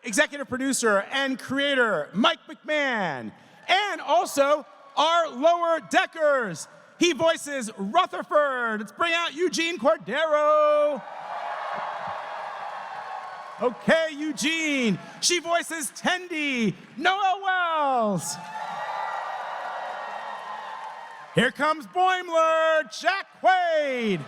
executive producer and creator, Mike McMahon. And also, our lower deckers. He voices Rutherford. Let's bring out Eugene Cordero. Okay, Eugene. She voices Tendi, Noel Wells. Here comes Boimler, Jack Quaid.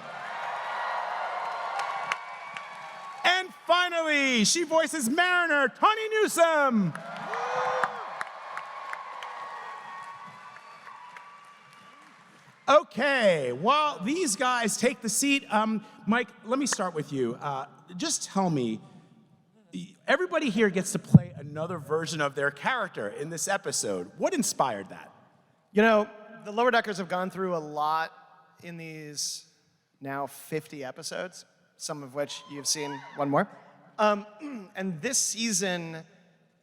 And finally, she voices Mariner, Tawny Newsome. Okay, while these guys take the seat, Mike, let me start with you. Just tell me, everybody here gets to play another version of their character in this episode. What inspired that? You know, the Lower Deckers have gone through a lot in these now 50 episodes, some of which you've seen, one more. And this season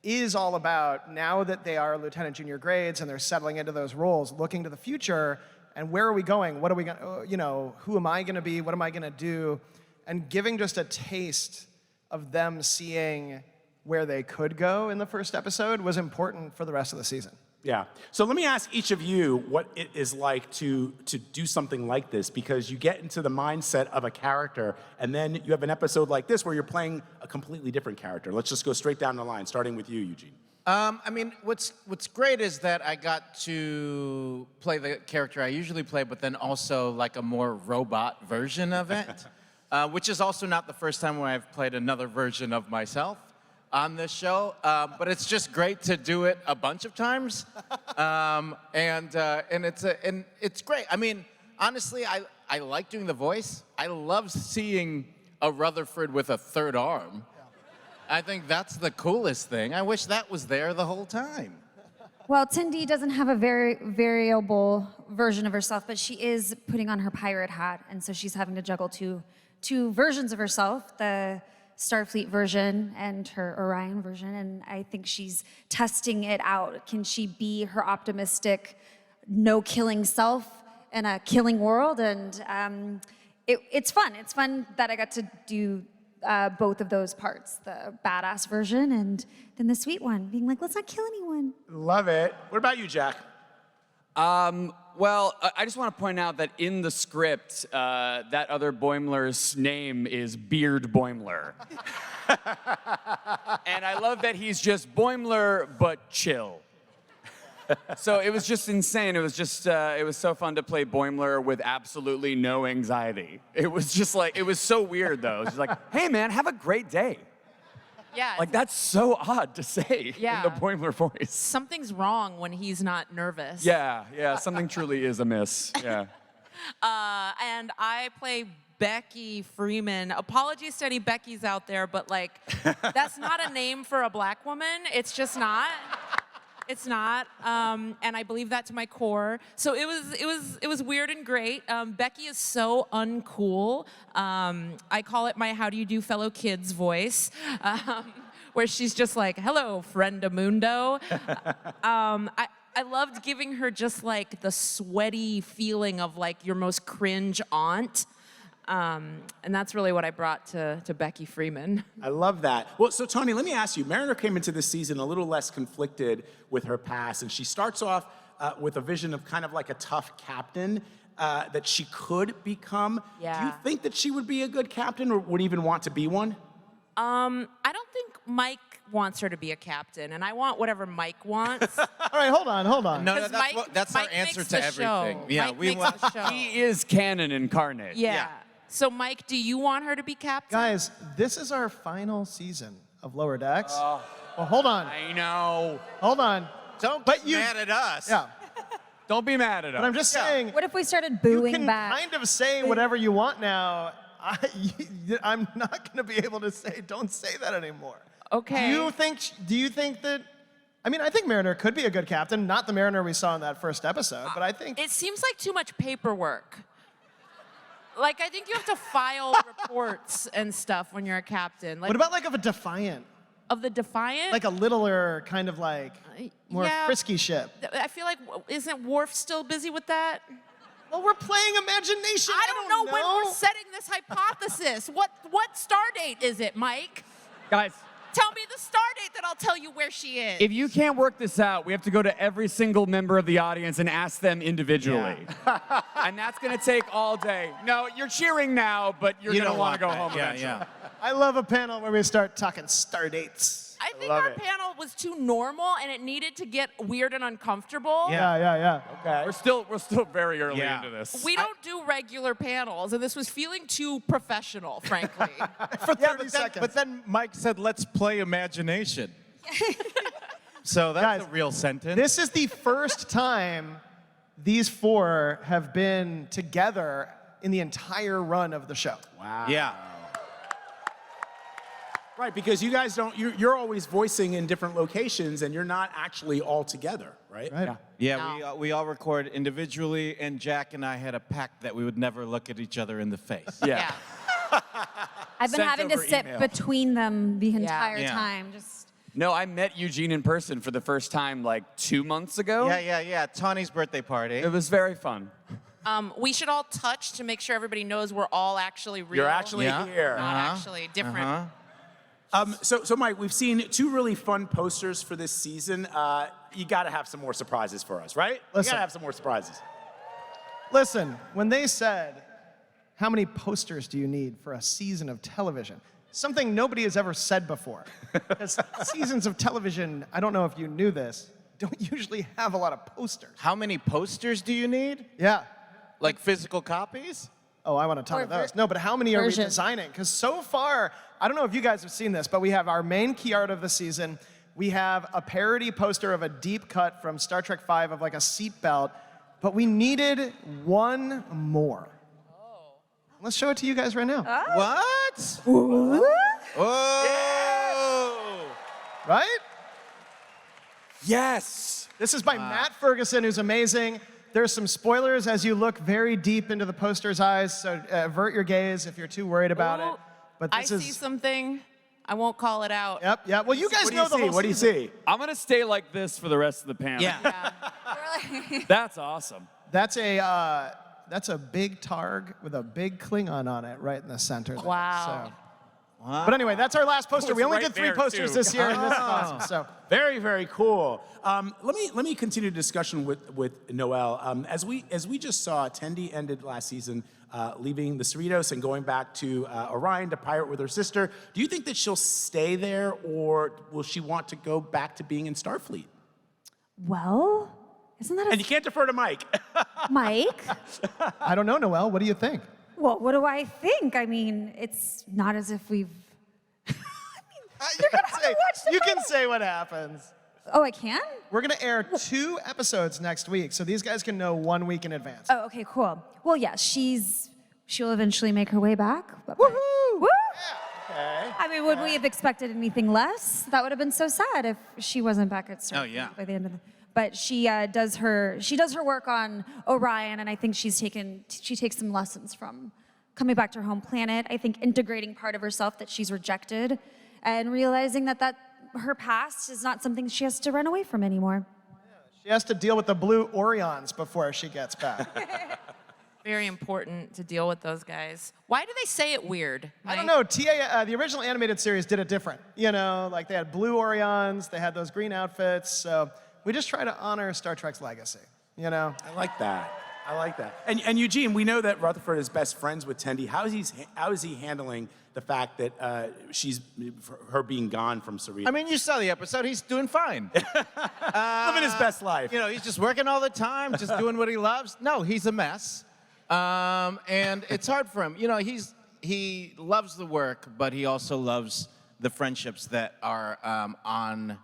is all about, now that they are lieutenant junior grades and they're settling into those roles, looking to the future and where are we going? What are we going to, you know, who am I going to be? What am I going to do? And giving just a taste of them seeing where they could go in the first episode was important for the rest of the season. Yeah. So let me ask each of you what it is like to do something like this, because you get into the mindset of a character, and then you have an episode like this where you're playing a completely different character. Let's just go straight down the line, starting with you, Eugene. I mean, what's great is that I got to play the character I usually play, but then also like a more robot version of it, which is also not the first time where I've played another version of myself on this show. But it's just great to do it a bunch of times, and it's great. I mean, honestly, I like doing the voice. I love seeing a Rutherford with a third arm. I think that's the coolest thing. I wish that was there the whole time. Well, Tendi doesn't have a very variable version of herself, but she is putting on her pirate hat, and so she's having to juggle two versions of herself, the Starfleet version and her Orion version, and I think she's testing it out. Can she be her optimistic, no-killing self in a killing world? And it's fun. It's fun that I got to do both of those parts, the badass version and then the sweet one, being like, let's not kill anyone. Love it. What about you, Jack? Well, I just want to point out that in the script, that other Boimler's name is Beard Boimler. And I love that he's just Boimler, but chill. So it was just insane. It was just, it was so fun to play Boimler with absolutely no anxiety. It was just like, it was so weird though. It was like, hey man, have a great day. Yeah. Like that's so odd to say Yeah. in the Boimler voice. Something's wrong when he's not nervous. Yeah, something truly is amiss, yeah. And I play Becky Freeman. Apologies to any Beckys out there, but like, that's not a name for a black woman. It's just not. It's not, and I believe that to my core. So it was weird and great. Becky is so uncool. I call it my "How do you do, fellow kids" voice, where she's just like, "Hello, friendamundo." I loved giving her just like the sweaty feeling of like your most cringe aunt. And that's really what I brought to Becky Freeman. I love that. Well, so Tony, let me ask you, Mariner came into this season a little less conflicted with her past, and she starts off with a vision of kind of like a tough captain that she could become. Yeah. Do you think that she would be a good captain or would even want to be one? I don't think Mike wants her to be a captain, and I want whatever Mike wants. All right, hold on. No, 'Cause that's our Mike answer makes to the everything. show. Yeah, Mike we makes want. the show. He is canon incarnate. Yeah. So, Mike, do you want her to be captain? Guys, this is our final season of Lower Decks. Well, hold on. I know. Hold on. Don't But get you- mad at us. Yeah, Don't be mad at us. but I'm just saying, What if we started you booing can back? kind of say whatever you want now. I'm not going to be able to say, don't say that anymore. Okay. Do you think that, I mean, I think Mariner could be a good captain, not the Mariner we saw in that first episode, but I think, It seems like too much paperwork. Like, I think you have to file reports and stuff when you're a captain. Like, what about like of a Defiant? of the Defiant? Like a littler kind of like more yeah. frisky ship. I feel like, isn't Worf still busy with that? Well, we're playing imagination. I don't know when we're setting this hypothesis. What star date is it, Mike? Guys, tell me the star date that I'll tell you where she is. If you can't work this out, we have to go to every single member of the audience and ask them individually. And that's going to take all day. No, you're cheering now, but you're going to want to go home eventually. I love a panel where we start talking star dates. I think our panel was too normal, and it needed to get weird and uncomfortable. Yeah. Okay. We're still very early into this. We don't do regular panels, and this was feeling too professional, frankly. For 30 seconds. But then Mike said, let's play imagination. So that's Guys, a real sentence. This is the first time these four have been together in the entire run of the show. Wow. Yeah. Right, because you guys don't, you're always voicing in different locations and you're not actually all together, right? Right. Yeah, we all record individually, and Jack and I had a pact that we would never look at each other in the face. Yeah. I've been Sent having to over sit email. between them the entire Yeah. time. Just No, I met Eugene in person for the first time like 2 months ago. Yeah. Tawny's birthday party. It was very fun. We should all touch to make sure everybody knows we're all actually real. You're actually here. not actually different. So Mike, we've seen 2 really fun posters for this season. You got to have some more surprises for us, right? You Listen. got to have some more surprises. Listen, when they said, how many posters do you need for a season of television? Something nobody has ever said before. Because seasons of television, I don't know if you knew this, don't usually have a lot of posters. How many posters do you need? Yeah. Like physical copies? Oh, I want a ton Or of those. No, but how many are we version. designing? Because so far, I don't know if you guys have seen this, but we have our main key art of the season. We have a parody poster of a deep cut from Star Trek V of like a seatbelt, but we needed one more. Let's show it to you guys right now. What? Oh! Right? Yes. This is by Matt Ferguson, who's amazing. There's some spoilers as you look very deep into the poster's eyes, so avert your gaze if you're too worried about it. But I this see is. something. I won't call it out. Yep. Well, you guys What do know you the see? whole What do you season. see? I'm going to stay like this for the rest of the panel. Yeah. That's awesome. That's a big targ with a big Klingon on it right in the center. there. Wow. So. But anyway, that's our last poster. it's We only right did 3 there, posters too. this year, and this is awesome. So. Very, very cool. Let me continue the discussion with Noelle. As we just saw, Tendi ended last season leaving the Cerritos and going back to Orion to pirate with her sister. Do you think that she'll stay there, or will she want to go back to being in Starfleet? well, isn't that And you can't defer to Mike. Mike? I don't know, Noelle. What do you think? Well, what do I think? I mean, it's not as if we've. You can say what happens. Oh, I can? We're going to air 2 episodes next week, so these guys can know 1 week in advance. Oh, okay, cool. Well, yeah, she'll eventually make her way back. But Woohoo! Woo! Okay. I mean, would we have expected anything less? That would have been so sad if she wasn't back at Starfleet yeah. by the end of the. But she does her work on Orion, and I think she takes some lessons from coming back to her home planet. I think integrating part of herself that she's rejected, and realizing that her past is not something she has to run away from anymore. She has to deal with the blue Orions before she gets back. Very important to deal with those guys. Why do they say it weird? I don't know. The original animated series did it different. You know, like they had blue Orions, they had those green outfits. So we just try to honor Star Trek's legacy. You know. I like that. And Eugene, we know that Rutherford is best friends with Tendi. How is he handling the fact that she's her being gone from Cerritos? I mean, you saw the episode. He's doing fine. Living his best life. You know, he's just working all the time, just doing what he loves. No, he's a mess. And it's hard for him. You know, he loves the work, but he also loves the friendships that are on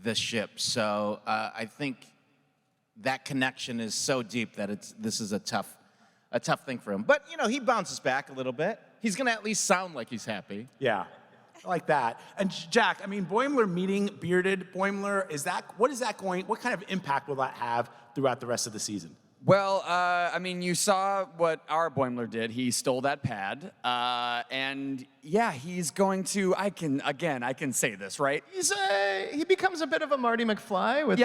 the ship. So I think that connection is so deep that this is a tough thing for him. But, you know, he bounces back a little bit. He's going to at least sound like he's happy. Yeah, I like that. And Jack, I mean, Boimler meeting bearded Boimler, what kind of impact will that have throughout the rest of the season? Well, I mean, you saw what our Boimler did. He stole that pad, and yeah, he's going to. I can say this, right? He becomes a bit of a Marty McFly with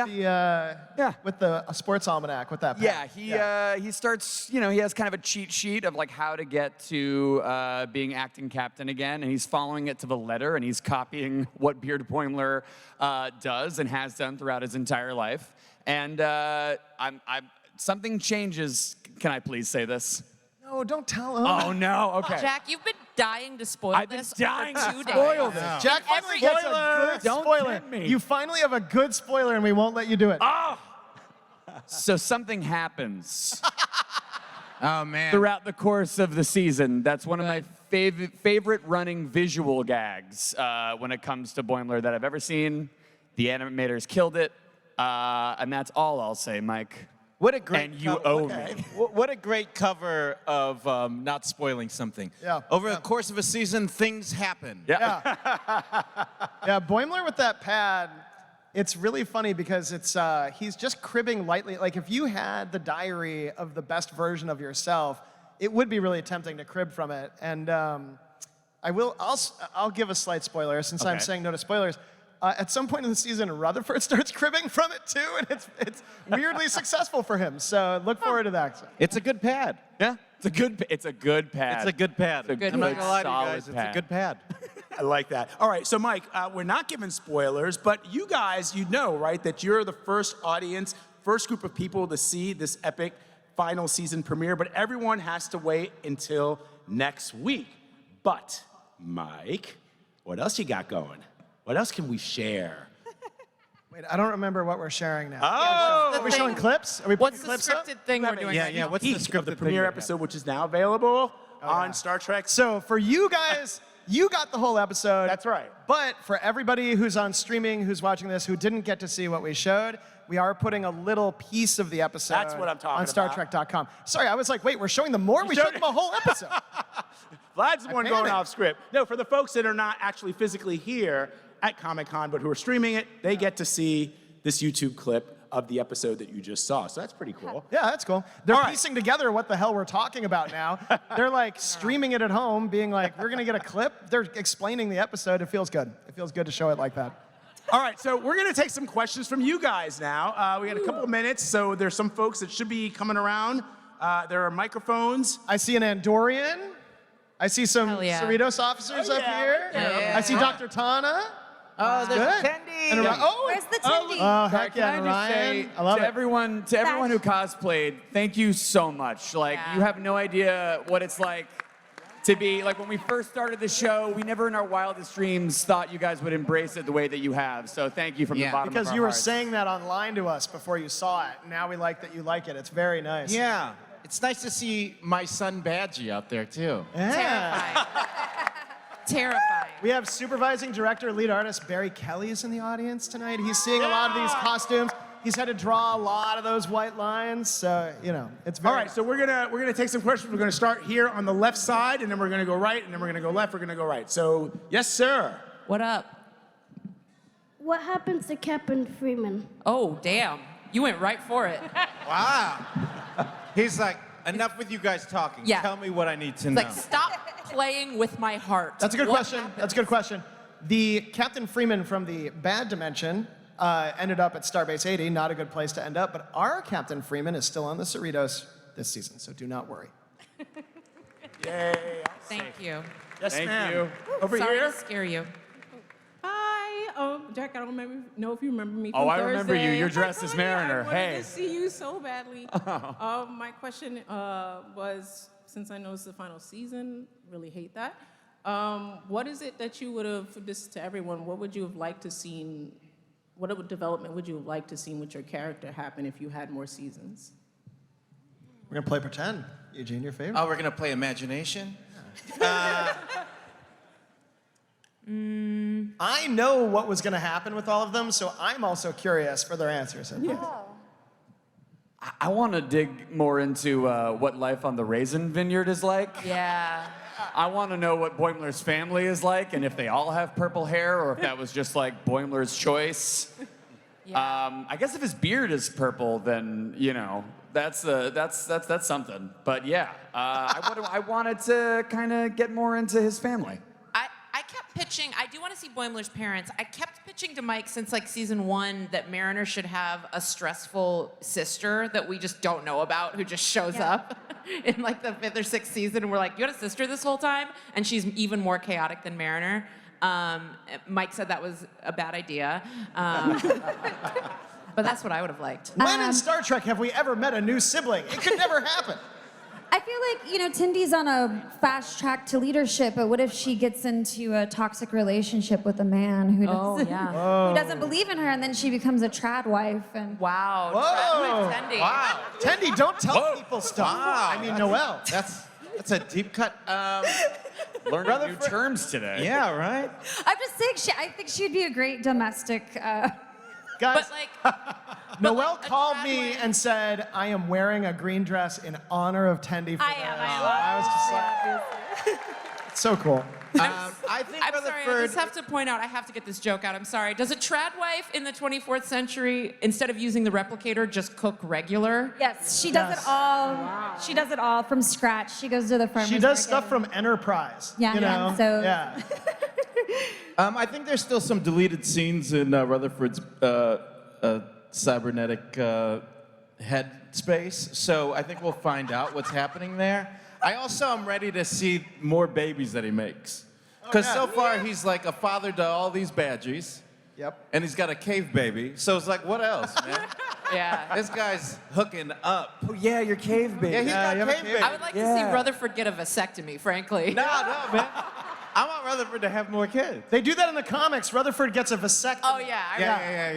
with the sports almanac with that pad. Yeah, he starts. You know, he has kind of a cheat sheet of like how to get to being acting captain again, and he's following it to the letter, and he's copying what Beard Boimler does and has done throughout his entire life. And something changes. Can I please say this? No, don't tell him. Oh no. Okay. Jack, you've been dying to spoil I've been this dying for to 2 spoil days. this. Jack finally gets a good Don't spoiler. tempt me. You finally have a good spoiler, and we won't let you do it. So something happens Oh man. throughout the course of the season. That's one of my favorite running visual gags when it comes to Boimler that I've ever seen. The animators killed it, and that's all I'll say, Mike. What a great And you cover. owe me. What a great cover of not spoiling something. Yeah. Over the course of a season, things happen. Yeah, Boimler with that pad, it's really funny because he's just cribbing lightly. Like if you had the diary of the best version of yourself, it would be really tempting to crib from it. And I'll give a slight spoiler since I'm Okay. saying no to spoilers. At some point in the season, Rutherford starts cribbing from it too, and it's weirdly successful for him. So look forward to that. It's a good pad. Yeah, it's a good pad. It's a good pad. It's a I'm not good, gonna lie to you solid guys. It's a pad. good pad. I like that. All right, so Mike, we're not giving spoilers, but you guys, you know, right, that you're the first audience, first group of people to see this epic final season premiere, but everyone has to wait until next week. But, Mike, what else you got going? What else can we share? Wait, I don't remember what we're sharing now. Oh! Are we showing clips? Are we What's putting the clips up? scripted thing we're doing? Yeah. What's the Peek scripted of the thing premiere we have? episode, which is now available on Star Trek. So for you guys, you got the whole episode. That's right. But for everybody who's on streaming, who's watching this, who didn't get to see what we showed, we are putting a little piece of the episode That's what I'm talking on StarTrek.com. Sorry, I was like, wait, we're showing them more? We showed them a whole episode. Vlad's the one going panicked. off script. No, for the folks that are not actually physically here at Comic-Con, but who are streaming it, they get to see this YouTube clip of the episode that you just saw. So that's pretty cool. Yeah, that's cool. They're All right. piecing together what the hell we're talking about now. They're like streaming it at home, being like, we're going to get a clip. They're explaining the episode. It feels good. It feels good to show it like that. All right, so we're going to take some questions from you guys now. We got a couple of minutes, so there's some folks that should be coming around. There are microphones. I see an Andorian. I see some Hell yeah. Cerritos officers up here. I see Dr. Tana. Oh, there's Good. Tendi. And Where's the Tindy? Oh, heck Can yeah, I and just say Ryan. I love to it. everyone who cosplayed, thank you so much. Like, Yeah. you have no idea what it's like to be, like, when we first started the show, we never in our wildest dreams thought you guys would embrace it the way that you have. So thank you from the Yeah. bottom Because of our you were hearts. saying that online to us before you saw it. Now we like that you like it. It's very nice. Yeah. It's nice to see my son Badgie out there too. Yeah. Terrifying. Terrifying. We have supervising director, lead artist Barry Kelly is in the audience tonight. He's seeing a lot of these costumes. He's had to draw a lot of those white lines, so you know it's very. All right, so we're gonna take some questions. We're gonna start here on the left side, and then we're gonna go right, and then we're gonna go left. We're gonna go right. So, yes, sir. What up? What happens to Captain Freeman? Oh, damn. You went right for it. Wow. He's like, enough with you guys talking. Yeah. Tell me what I need to know. Like, stop playing with my heart. That's a good What question. happened? That's a good question. The Captain Freeman from the bad dimension ended up at Starbase 80. Not a good place to end up, but our Captain Freeman is still on the Cerritos this season, so do not worry. Yay. Thank you. Yes, Thank ma'am. you. Over Sorry here. to scare you. Hi, Jack. I don't know if you remember me. Oh, from I remember you. Thursday. You're dressed as Mariner. I wanted Hey. to see you so badly. My question was, since I know it's the final season, really hate that. What is it that you would have, this to everyone, what would you have liked to seen? What development would you have liked to seen with your character happen if you had more seasons? We're gonna play pretend. Eugene, your favorite? Oh, we're gonna play imagination? I know what was gonna happen with all of them, so I'm also curious for their answers. I want to dig more into what life on the raisin vineyard is like. Yeah. I want to know what Boimler's family is like, and if they all have purple hair, or if that was just like Boimler's choice. Yeah. I guess if his beard is purple, then, you know, That's something. But yeah, I wanted to kind of get more into his family. I kept pitching, I do want to see Boimler's parents. I kept pitching to Mike since like season 1 that Mariner should have a stressful sister that we just don't know about who just shows up in like the 5th or 6th season. And we're like, you had a sister this whole time? And she's even more chaotic than Mariner. Mike said that was a bad idea. But that's what I would have liked. When in Star Trek have we ever met a new sibling? It could never happen. I feel like, Tindy's on a fast track to leadership, but what if she gets into a toxic relationship with a man who doesn't, who doesn't believe in her, and then she becomes a trad wife? And Wow. Whoa. Tendy. Wow. Tendy, don't tell people stuff. Wow. I mean, Noelle. That's a deep cut. Learning new terms today. Yeah, right? I'm just saying, I think she'd be a great domestic. Guys, But like, Noelle like a called trad me wife. and said, I am wearing a green dress in honor of Tendy for I this." am. I was just like, it's so cool. I think I'm sorry, I just have to point out, I have to get this joke out. I'm sorry. Does a trad wife in the 24th century, instead of using the replicator, just cook regular? Yes, she does it all. Wow. She does it all from scratch. She goes to the farmer's She does market. stuff from Enterprise. Yeah, you yeah, know? so- Yeah. I think there's still some deleted scenes in Rutherford's cybernetic head space, so I think we'll find out what's happening there. I also am ready to see more babies that he makes. Because so far he's like a father to all these badgies, Yep. and he's got a cave baby, so it's like, what else, man? Yeah. This guy's hooking up. Oh yeah, your cave baby. Yeah, he's got you have a cave cave baby. I would like to see Rutherford get a vasectomy, frankly. No, man. I want Rutherford to have more kids. They do that in the comics. Rutherford gets a vasectomy. Oh, yeah. I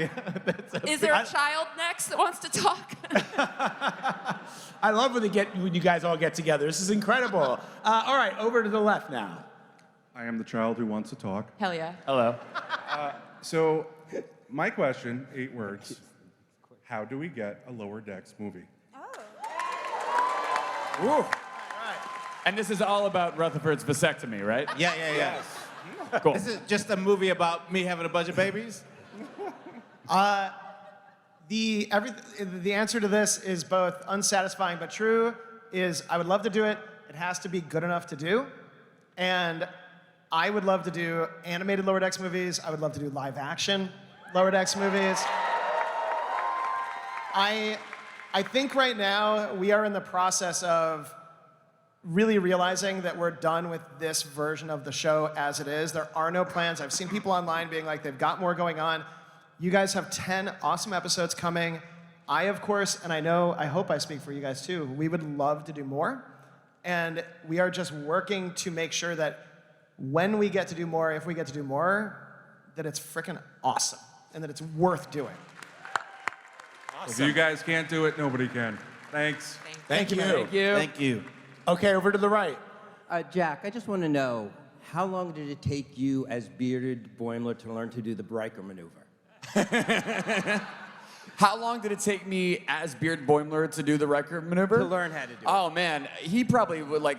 remember. Yeah. Is there a child next that wants to talk? I love when you guys all get together. This is incredible. All right, over to the left now. I am the child who wants to talk. Hell yeah. Hello. So, my question, 8 words. How do we get a Lower Decks movie? Ooh. And this is all about Rutherford's vasectomy, right? Yeah. Cool. This is just a movie about me having a bunch of babies? The answer to this is both unsatisfying but true, is I would love to do it. It has to be good enough to do. And I would love to do animated Lower Decks movies. I would love to do live action Lower Decks movies. I think right now we are in the process of really realizing that we're done with this version of the show as it is. There are no plans. I've seen people online being like, they've got more going on. You guys have 10 awesome episodes coming. I, of course, and I hope I speak for you guys too, we would love to do more. And we are just working to make sure that when we get to do more, if we get to do more, that it's freaking awesome and that it's worth doing. If you guys can't do it, nobody can. Thanks. Thank you. Thank you. Thank you. Okay, over to the right. Jack, I just want to know, how long did it take you as bearded Boimler to learn to do the Riker maneuver? How long did it take me as Beard Boimler to do the Riker maneuver? To learn how to do it. Oh man, he probably would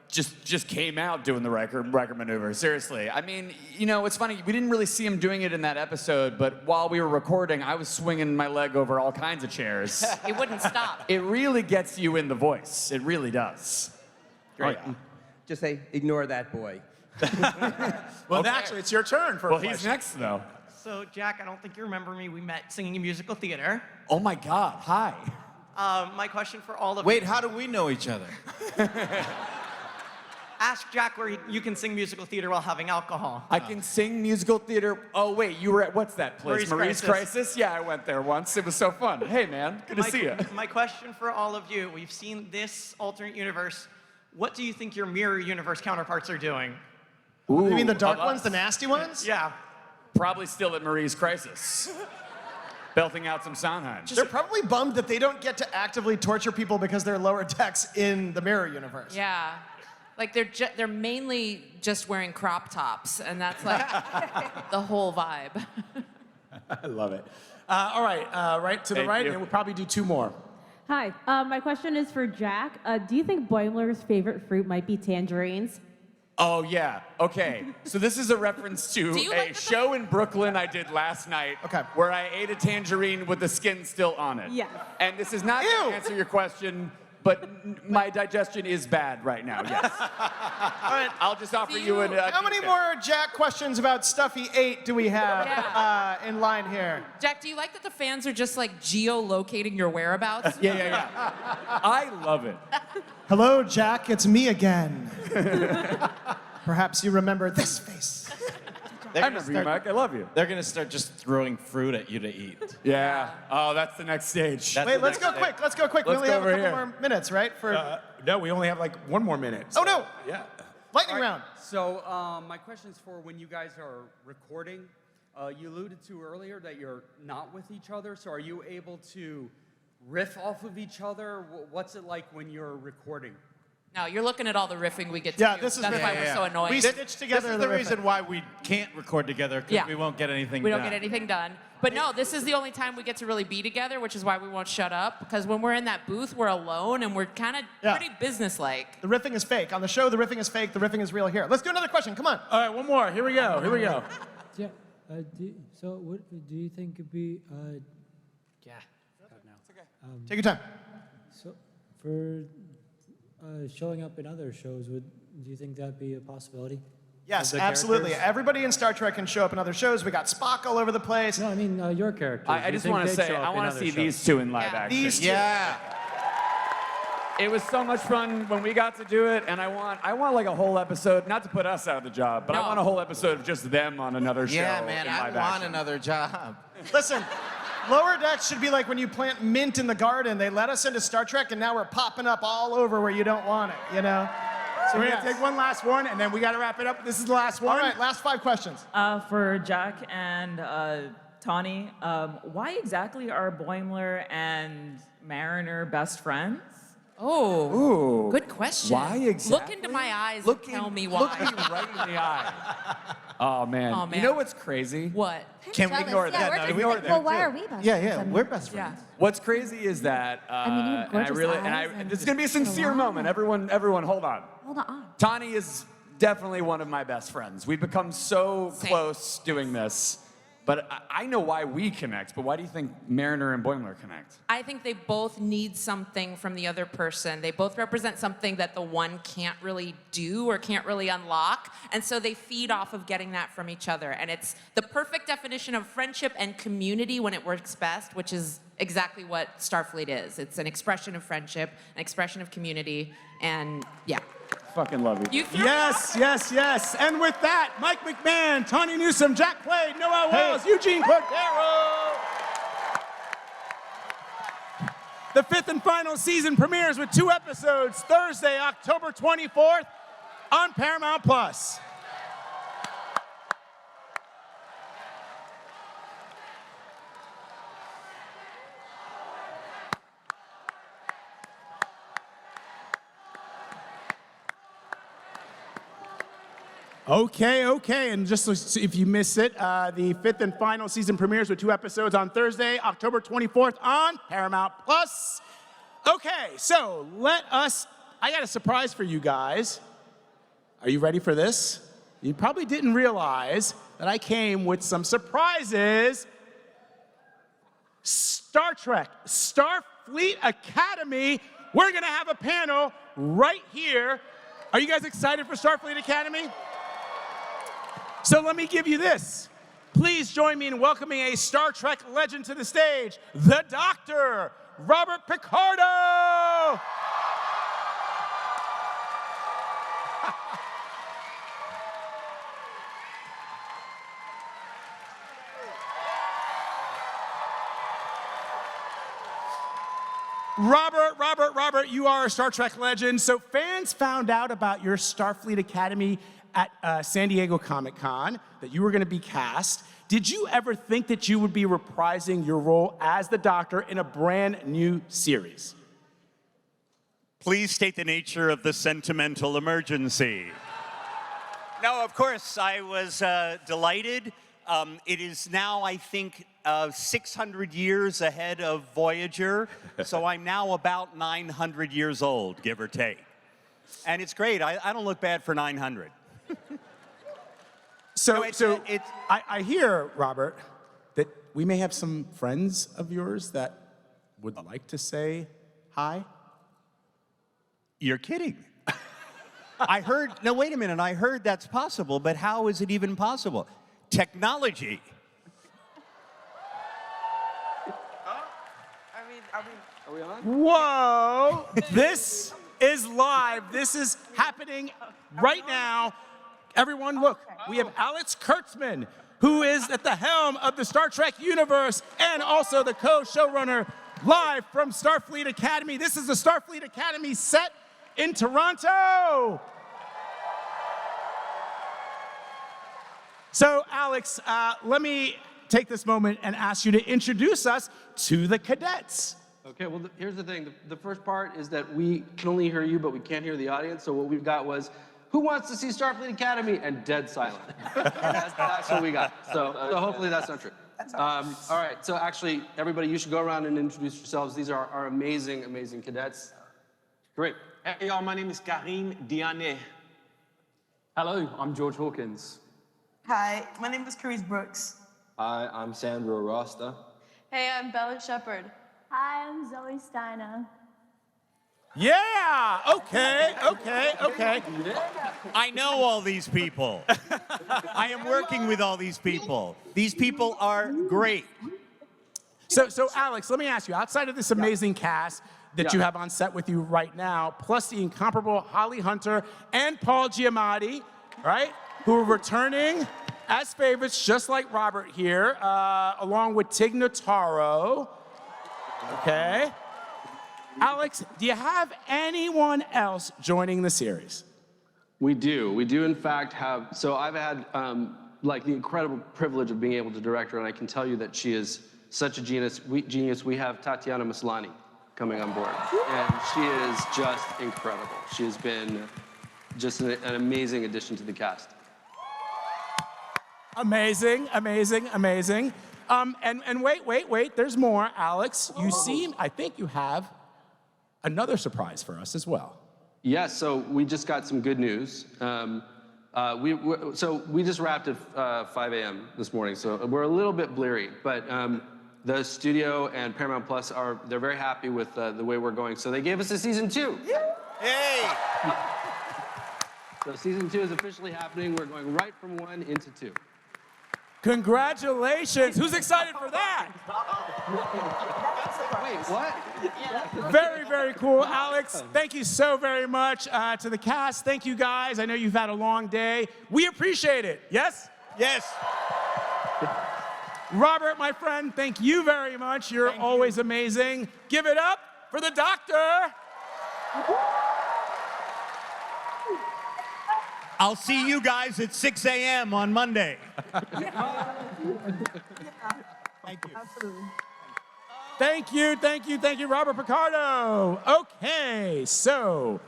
just came out doing the Riker maneuver. Seriously, I mean, it's funny. We didn't really see him doing it in that episode, but while we were recording, I was swinging my leg over all kinds of chairs. He wouldn't stop. It really gets you in the voice. It really does. Great. Just say, ignore that boy. Well, actually, it's your turn for a Well, he's question. next though. So, Jack, I don't think you remember me. We met singing in musical theater. Oh my God! Hi. My question for all of Wait, you. how do we know each other? Ask Jack where you can sing musical theater while having alcohol. I can sing musical theater. Oh wait, you were at what's that place? Marie's Crisis. Yeah, I went there once. It was so fun. Hey man, good to see you. My question for all of you, we've seen this alternate universe. What do you think your mirror universe counterparts are doing? You mean the dark of ones, us. the nasty ones? Yeah. Probably still at Marie's Crisis, belting out some Sondheim. They're probably bummed that they don't get to actively torture people because they're Lower Decks in the mirror universe. Yeah. Like they're mainly just wearing crop tops, and that's like the whole vibe. I love it. All right, right to the Thank right, you. and we'll probably do 2 more. Hi, my question is for Jack. Do you think Boimler's favorite fruit might be tangerines? Oh, yeah. Okay. So this is a reference to Do you a like the- show in Brooklyn I did last night where I ate a tangerine with the skin still on it. Yeah. And this is not to answer your question, but my digestion is bad right now, yes. All right. I'll just offer you an... How many more Jack questions about stuff he ate do we have in line here? Jack, do you like that the fans are just like geolocating your whereabouts? Yeah. I love it. Hello, Jack. It's me again. Perhaps you remember this face. I remember you, Mark. I love you. They're gonna start just throwing fruit at you to eat. Yeah. Oh, that's the next stage. Wait, let's go quick. Let's go quick. We Let's only go have a over couple here. more minutes, right? For No, we only have like one more minute. Oh, no. Yeah. lightning round. So my question is for when you guys are recording. You alluded to earlier that you're not with each other. So are you able to riff off of each other? What's it like when you're recording? No, you're looking at all the riffing we get to do. This is That's riffing. why we're so annoying. We stitch together This is the reason why we can't record together, because we won't get anything We done. don't get anything done. But no, this is the only time we get to really be together, which is why we won't shut up. Because when we're in that booth, we're alone and we're kind of pretty businesslike. The riffing is fake. On the show, the riffing is fake. The riffing is real here. Let's do another question. Come on. All right, one more. Here we go. Yeah. So, what do you think could be? Take your time. So, for showing up in other shows, do you think that'd be a possibility? Yes, Of the absolutely. characters? Everybody in Star Trek can show up in other shows. We got Spock all over the place. No, I mean your characters. I just want to say, I want to see these two in live action. These two. Yeah. It was so much fun when we got to do it, and I want like a whole episode, not to put us out of the job, but I want a whole episode of just them on another show. Yeah, man, in I live want action. another job. Listen, Lower Decks should be like when you plant mint in the garden. They let us into Star Trek, and now we're popping up all over where you don't want it, you know? So we're going to take one last one, and then we got to wrap it up. This is the last one. All right, last 5 questions. For Jack and Tawny, why exactly are Boimler and Mariner best friends? Oh, Ooh. good question. Why exactly? Look into my eyes and tell me why. Look me right in the eye. Oh, man. Oh, man. You know what's crazy? What? Can we ignore that? Yeah, Ignore that. well, why are we best friends? We're best friends. What's crazy is that, mean, you have and I gorgeous really, eyes and this is gonna be a sincere wow. moment. Everyone, hold on. Hold on. Tawny is definitely one of my best friends. We've become so close doing this, but I know why we connect. But why do you think Mariner and Boimler connect? I think they both need something from the other person. They both represent something that the one can't really do or can't really unlock. And so they feed off of getting that from each other. And it's the perfect definition of friendship and community when it works best, which is exactly what Starfleet is. It's an expression of friendship, an expression of community, and yeah. Fucking love you. Yes. And with that, Mike McMahon, Tawny Newsome, Jack Quaid, Noel Wells, Eugene Cordero. The 5th and final season premieres with 2 episodes Thursday, October 24th on Paramount+. Okay. And just so if you miss it, the 5th and final season premieres with 2 episodes on Thursday, October 24th on Paramount+. Okay, so I got a surprise for you guys. Are you ready for this? You probably didn't realize that I came with some surprises. Star Trek, Starfleet Academy. We're gonna have a panel right here. Are you guys excited for Starfleet Academy? So let me give you this. Please join me in welcoming a Star Trek legend to the stage, the Doctor, Robert Picardo. Robert, you are a Star Trek legend. So fans found out about your Starfleet Academy at San Diego Comic-Con, that you were going to be cast. Did you ever think that you would be reprising your role as the Doctor in a brand new series? Please state the nature of the sentimental emergency. No, of course, I was delighted. It is now, I think, 600 years ahead of Voyager, so I'm now about 900 years old, give or take. And it's great. I don't look bad for 900. I hear, Robert, that we may have some friends of yours that would like to say hi. You're kidding. I heard, no, wait a minute. I heard that's possible, but how is it even possible? Technology. Are we on? Whoa! This is live. This is happening right now. Everyone, look. We have Alex Kurtzman, who is at the helm of the Star Trek universe and also the co-showrunner live from Starfleet Academy. This is the Starfleet Academy set in Toronto. So, Alex, let me take this moment and ask you to introduce us to the cadets. Okay, well, here's the thing. The first part is that we can only hear you, but we can't hear the audience. So what we've got was, who wants to see Starfleet Academy? And dead silent. that's what we got. So hopefully that's not true. All right, so actually, everybody, you should go around and introduce yourselves. These are our amazing, amazing cadets. Great. Hey, y'all, my name is Karim Diane. Hello, I'm George Hawkins. Hi, my name is Carice Brooks. Hi, I'm Sandra Rasta. Hey, I'm Bella Shepherd. Hi, I'm Zoe Steiner. Yeah, okay. I know all these people. I am working with all these people. These people are great. So Alex, let me ask you, outside of this amazing cast that you have on set with you right now, plus the incomparable Holly Hunter and Paul Giamatti, right, who are returning as favorites, just like Robert here, along with Tig Notaro. Okay. Alex, do you have anyone else joining the series? We do. We do, in fact, have. So I've had like the incredible privilege of being able to direct her, and I can tell you that she is such a genius. We have Tatiana Maslany coming on board, and she is just incredible. She has been just an amazing addition to the cast. Amazing. And wait, there's more. Alex, I think you have another surprise for us as well. Yes, so we just got some good news. We just wrapped at 5 a.m. this morning, so we're a little bit bleary, but the studio and Paramount Plus they're very happy with the way we're going, so they gave us a season 2. Hey! So season 2 is officially happening. We're going right from 1 into 2. Congratulations. Who's excited for that? Wait, what? Very, very cool. Alex, thank you so very much to the cast. Thank you, guys. I know you've had a long day. We appreciate it. Yes? Yes. Robert, my friend, thank you very much. You're always amazing. Give it up for the doctor. I'll see you guys at 6 a.m. on Monday. Thank you. Absolutely. Thank you, Robert Picardo. Okay, so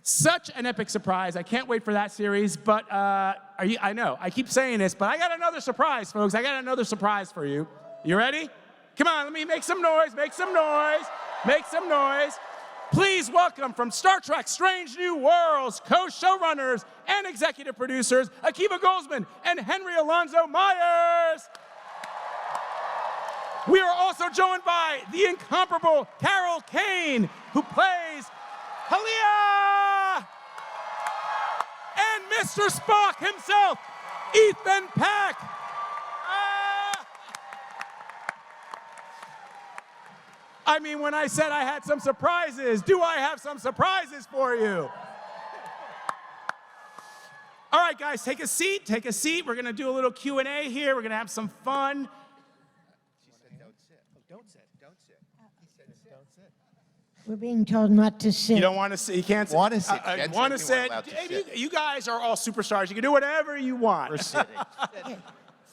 such an epic surprise. I can't wait for that series, but I know, I keep saying this, but I got another surprise, folks. I got another surprise for you. You ready? Come on, let me make some noise. Please welcome from Star Trek Strange New Worlds, co-showrunners and executive producers, Akiva Goldsman and Henry Alonzo Myers. We are also joined by the incomparable Carol Kane, who plays Halia, and Mr. Spock himself, Ethan Peck. I mean, when I said I had some surprises, do I have some surprises for you? All right, guys, take a seat. We're going to do a little Q&A here. We're going to have some fun. She said, don't sit. Don't sit. He said, don't sit. We're being told not to sit. You don't want to sit. You can't sit. Want to sit. Want to sit. You guys are all superstars. You can do whatever you want. We're sitting.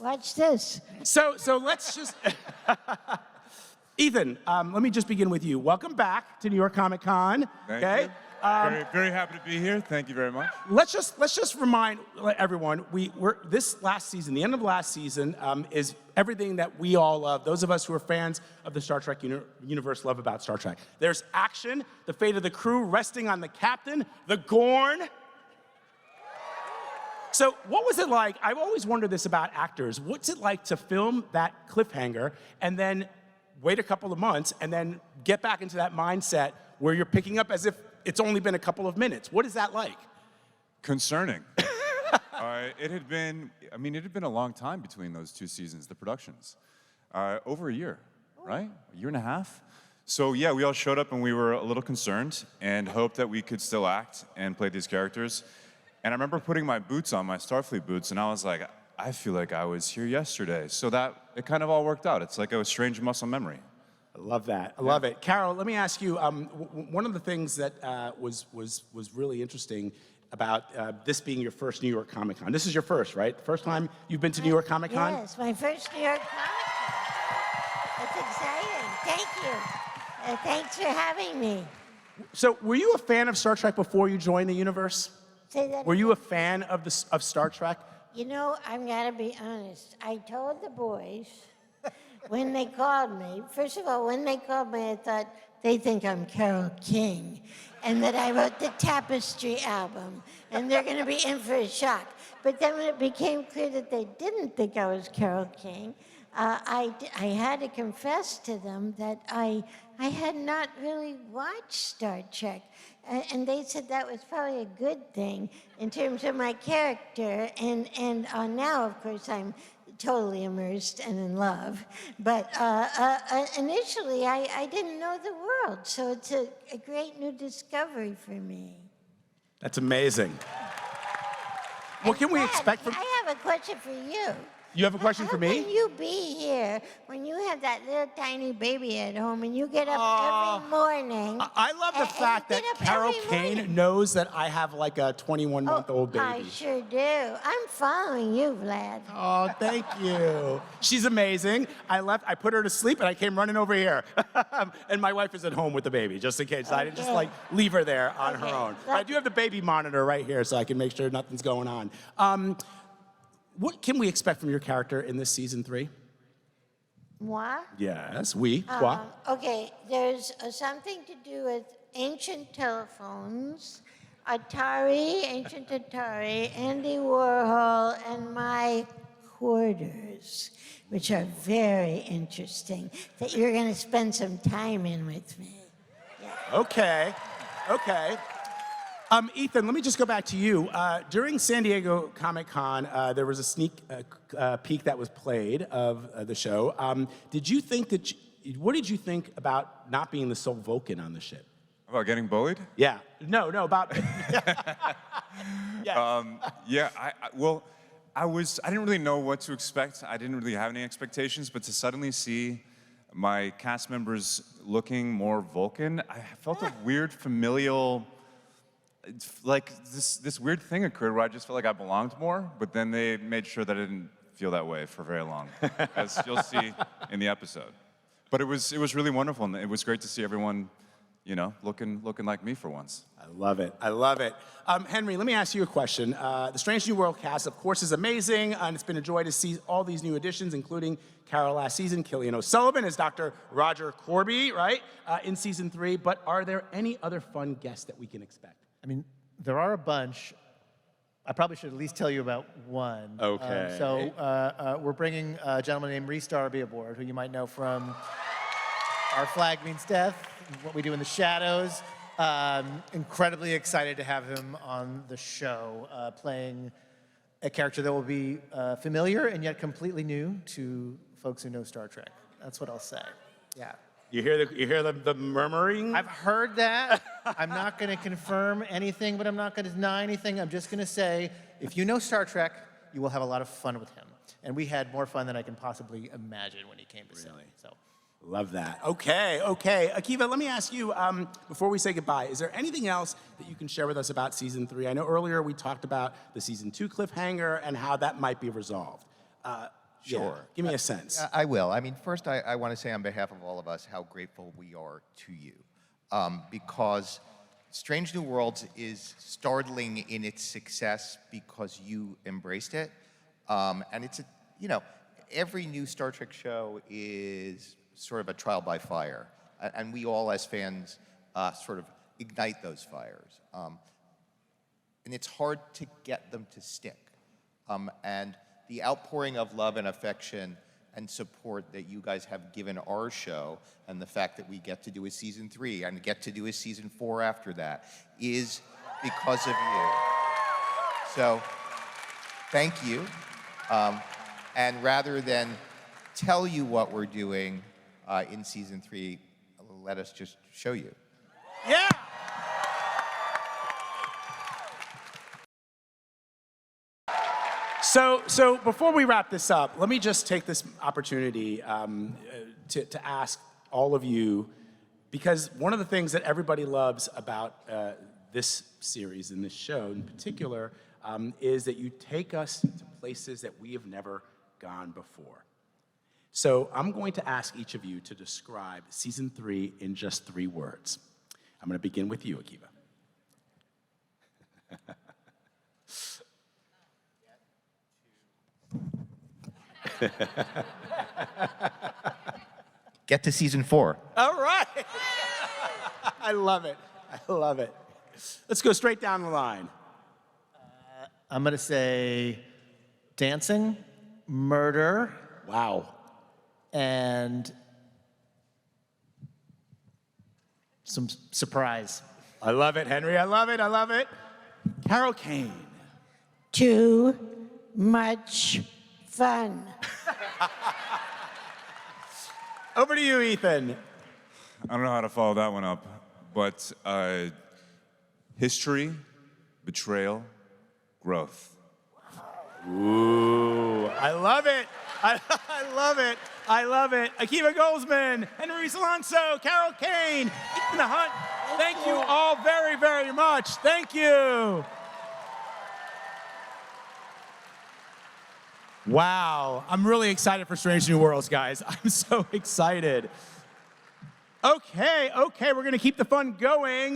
Watch this. So let's just... Ethan, let me just begin with you. Welcome back to New York Comic Con. Thank you. Very happy to be here. Thank you very much. Let's just remind everyone, this last season, the end of last season, is everything that we all love. Those of us who are fans of the Star Trek universe love about Star Trek. There's action, the fate of the crew resting on the captain, the Gorn. So what was it like? I've always wondered this about actors. What's it like to film that cliffhanger and then wait a couple of months and then get back into that mindset where you're picking up as if it's only been a couple of minutes? What is that like? Concerning. It had been a long time between those two seasons, the productions. Over a year, right? A year and a half. So yeah, we all showed up and we were a little concerned and hoped that we could still act and play these characters. And I remember putting my boots on, my Starfleet boots, and I was like, I feel like I was here yesterday. So that, it kind of all worked out. It's like a strange muscle memory. I love that. I love it. Carol, let me ask you, one of the things that was really interesting about this being your first New York Comic Con. This is your first, right? First time you've been to New York Comic Con? Yes, my first New York Comic Con. It's exciting. Thank you. Thanks for having me. So were you a fan of Star Trek before you joined the universe? Say that Were you a fan of Star Trek? You know, I'm gonna be honest. I told the boys when they called me, first of all, when they called me, I thought, they think I'm Carole King and that I wrote the Tapestry album and they're gonna be in for a shock. But then when it became clear that they didn't think I was Carole King, I had to confess to them that I had not really watched Star Trek. And they said that was probably a good thing in terms of my character. And now, of course, I'm totally immersed and in love. But initially, I didn't know the world. So it's a great new discovery for me. That's amazing. What can we expect from... I have a question for you. You have a question for How me? can you be here when you have that little tiny baby at home and you get up every morning? I love the fact that Carol Kane knows that I have like a 21-month-old baby. I sure do. I'm following you, Vlad. Oh, thank you. She's amazing. I put her to sleep and I came running over here. And my wife is at home with the baby, just in case. I didn't just like leave her there on her own. But I do have the baby monitor right here so I can make sure nothing's going on. What can we expect from your character in this season 3? Moi? Yes, we. Quoi? Okay, there's something to do with ancient telephones, ancient Atari, Andy Warhol, and my quarters, which are very interesting, that you're going to spend some time in with me. Yeah. Okay. Ethan, let me just go back to you. During San Diego Comic-Con, there was a sneak peek that was played of the show. What did you think about not being the sole Vulcan on the ship? About getting bullied? Yeah. No, about... Yes. I didn't really know what to expect. I didn't really have any expectations, but to suddenly see my cast members looking more Vulcan, I felt a weird familial... Like this weird thing occurred where I just felt like I belonged more, but then they made sure that I didn't feel that way for very long, as you'll see in the episode. But it was really wonderful, and it was great to see everyone, looking like me for once. I love it. Henry, let me ask you a question. The Strange New World cast, of course, is amazing, and it's been a joy to see all these new additions, including Carol last season, Killian O'Sullivan as Dr. Roger Corby, right, in season 3. But are there any other fun guests that we can expect? I mean, there are a bunch. I probably should at least tell you about one. Okay. We're bringing a gentleman named Rhys Darby aboard, who you might know from Our Flag Means Death, What We Do in the Shadows. Incredibly excited to have him on the show, playing a character that will be familiar and yet completely new to folks who know Star Trek. That's what I'll say. Yeah. You hear the murmuring? I've heard that. I'm not going to confirm anything, but I'm not going to deny anything. I'm just going to say, if you know Star Trek, you will have a lot of fun with him. And we had more fun than I can possibly imagine when he came to Sydney. So. Love that. Okay. Akiva, let me ask you, before we say goodbye, is there anything else that you can share with us about season 3? I know earlier we talked about the season 2 cliffhanger and how that might be resolved. Sure. Yeah, give me a sense. I will. I mean, first, I want to say on behalf of all of us how grateful we are to you. Because Strange New Worlds is startling in its success because you embraced it. And it's, every new Star Trek show is sort of a trial by fire. And we all, as fans, sort of ignite those fires. And it's hard to get them to stick. And the outpouring of love and affection and support that you guys have given our show, and the fact that we get to do a season 3 and get to do a season 4 after that, is because of you. So, thank you. And rather than tell you what we're doing in season 3, let us just show you. Yeah! So before we wrap this up, let me just take this opportunity to ask all of you, because one of the things that everybody loves about this series and this show in particular is that you take us to places that we have never gone before. So I'm going to ask each of you to describe season 3 in just 3 words. I'm going to begin with you, Akiva. Get to season 4. All right. I love it. I love it. Let's go straight down the line. I'm going to say dancing, murder. Wow. And some surprise. I love it, Henry. I love it. I love it. Carol Kane. Too much fun. Over to you, Ethan. I don't know how to follow that one up, but history, betrayal, growth. Ooh, I love it. I love it. I love it. Akiva Goldsman, Henry Alonso, Carol Kane, Ethan Hunt. Thank you all very, very much. Thank you. Wow, I'm really excited for Strange New Worlds, guys. I'm so excited. Okay, we're gonna keep the fun going.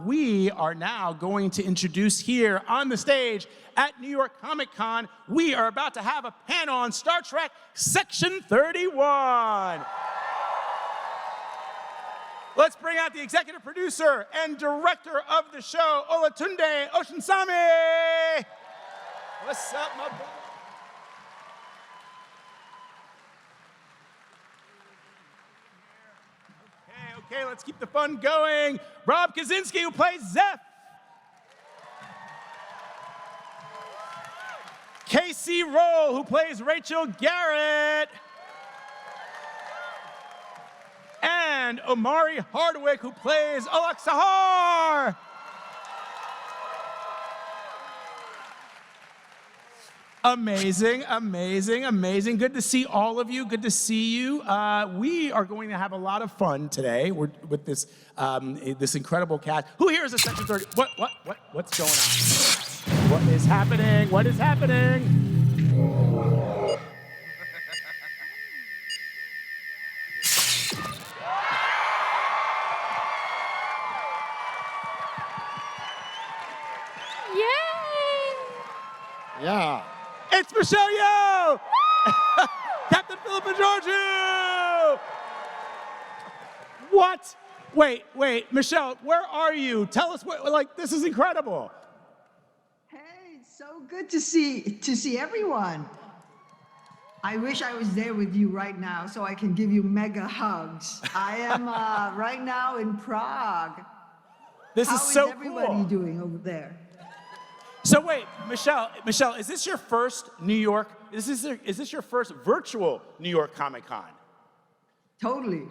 We are now going to introduce here on the stage at New York Comic Con, we are about to have a panel on Star Trek Section 31. Let's bring out the executive producer and director of the show, Olatunde Oshinsami. What's up, my boy? Okay, let's keep the fun going. Rob Kaczynski, who plays Zeph. Casey Roll, who plays Rachel Garrett. And Omari Hardwick, who plays Alak Sahar. Amazing, amazing, amazing. Good to see all of you. Good to see you. We are going to have a lot of fun today with this this incredible cast. Who here is a Section 30? What's going on? What is happening? What is happening? Yay! Yeah. It's Michelle Yeoh! Captain Philippa Georgiou! What? Wait, Michelle, where are you? Tell us what, this is incredible. Hey, it's so good to see everyone. I wish I was there with you right now so I can give you mega hugs. I am right now in Prague. This is so cool. How is everybody doing over there? So wait, Michelle, is this your first New York, is this your first virtual New York Comic Con? Totally.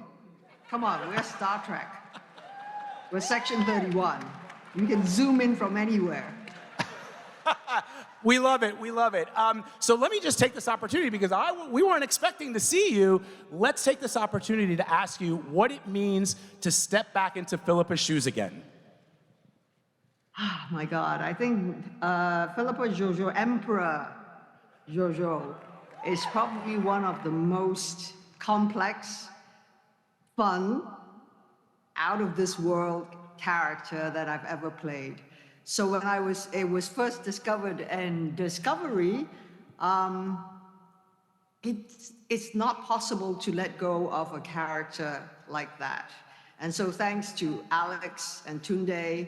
Come on, we're Star Trek. We're Section 31. You can zoom in from anywhere. We love it, we love it. So let me just take this opportunity, because we weren't expecting to see you. Let's take this opportunity to ask you what it means to step back into Philippa's shoes again. Oh my God, I think Philippa Georgiou, Emperor Georgiou, is probably one of the most complex, fun, out of this world character that I've ever played. So when it was first discovered in Discovery, it's not possible to let go of a character like that. And so thanks to Alex and Tunde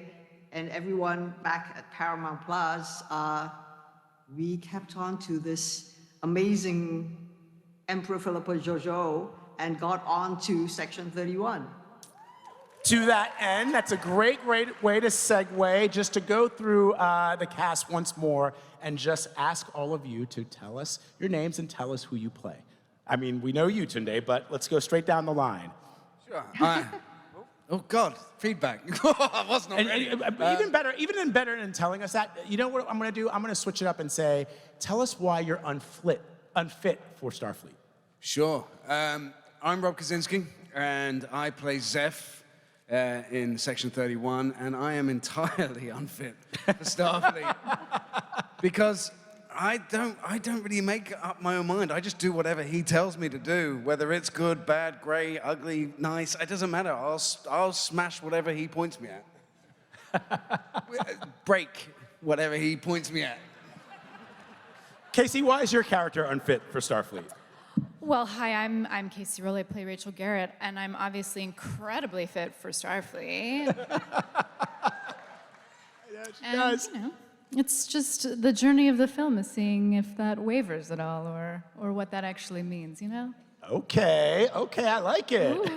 and everyone back at Paramount Plus, we kept on to this amazing Emperor Filippo Jojo and got on to Section 31. To that end, that's a great way to segue, just to go through the cast once more and just ask all of you to tell us your names and tell us who you play. I mean, we know you, Tunde, but let's go straight down the line. Sure. Oh God, feedback. I wasn't ready. Even better than telling us that, you know what I'm gonna do? I'm gonna switch it up and say, tell us why you're unfit for Starfleet. Sure. I'm Rob Kaczynski, and I play Zeph in Section 31, and I am entirely unfit for Starfleet because I don't really make up my own mind. I just do whatever he tells me to do, whether it's good, bad, gray, ugly, nice. It doesn't matter. I'll smash whatever he points me at. Break whatever he points me at. Casey, why is your character unfit for Starfleet? Well, hi, I'm Casey Rowley. I play Rachel Garrett, and I'm obviously incredibly fit for Starfleet. And, you know, it's just the journey of the film is seeing if that wavers at all, or what that actually means, you know? Okay, I like it.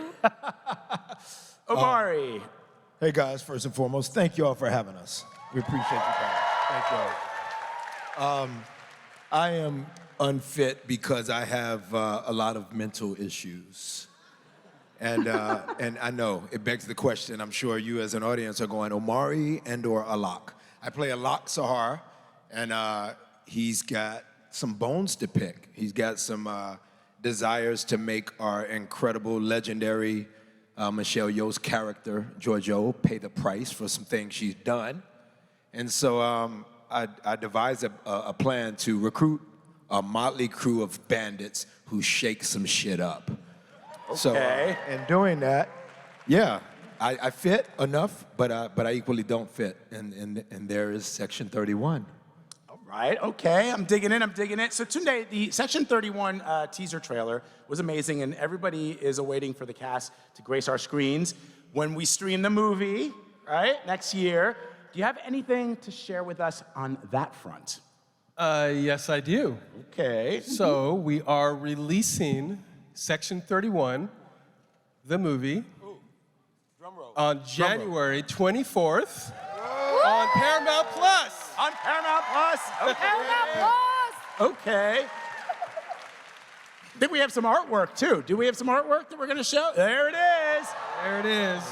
Omari. Hey guys, first and foremost, thank you all for having us. We appreciate you guys. Thank you all. I am unfit because I have a lot of mental issues. And I know, it begs the question, I'm sure you as an audience are going, Omari and/or Alak. I play Alak Sahar, and he's got some bones to pick. He's got some desires to make our incredible, legendary Michelle Yeoh's character, Giorgio, pay the price for some things she's done. And so I devised a plan to recruit a motley crew of bandits who shake some shit up. Okay. So, in doing that, yeah, I fit enough, but I equally don't fit, and there is Section 31. All right, okay, I'm digging it. So Tunde, the Section 31 teaser trailer was amazing, and everybody is awaiting for the cast to grace our screens when we stream the movie, right, next year. Do you have anything to share with us on that front? Yes, I do. Okay. So we are releasing Section 31, the movie, on January 24th on Paramount Plus. On Paramount Plus. Okay. Paramount Plus. Okay. I think we have some artwork too. Do we have some artwork that we're going to show? There it is. There it is.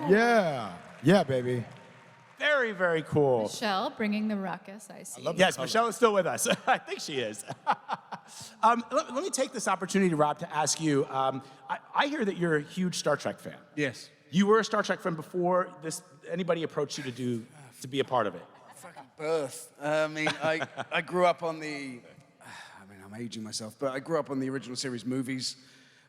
Yeah. Yeah, baby. Very, very cool. Michelle bringing the ruckus, I see. Yes, Michelle is still with us. I think she is. Let me take this opportunity, Rob, to ask you. I hear that you're a huge Star Trek fan. Yes. You were a Star Trek fan before anybody approached you to be a part of it. Fucking birth. I mean, I grew up on the, I'm aging myself, but I grew up on the original series movies,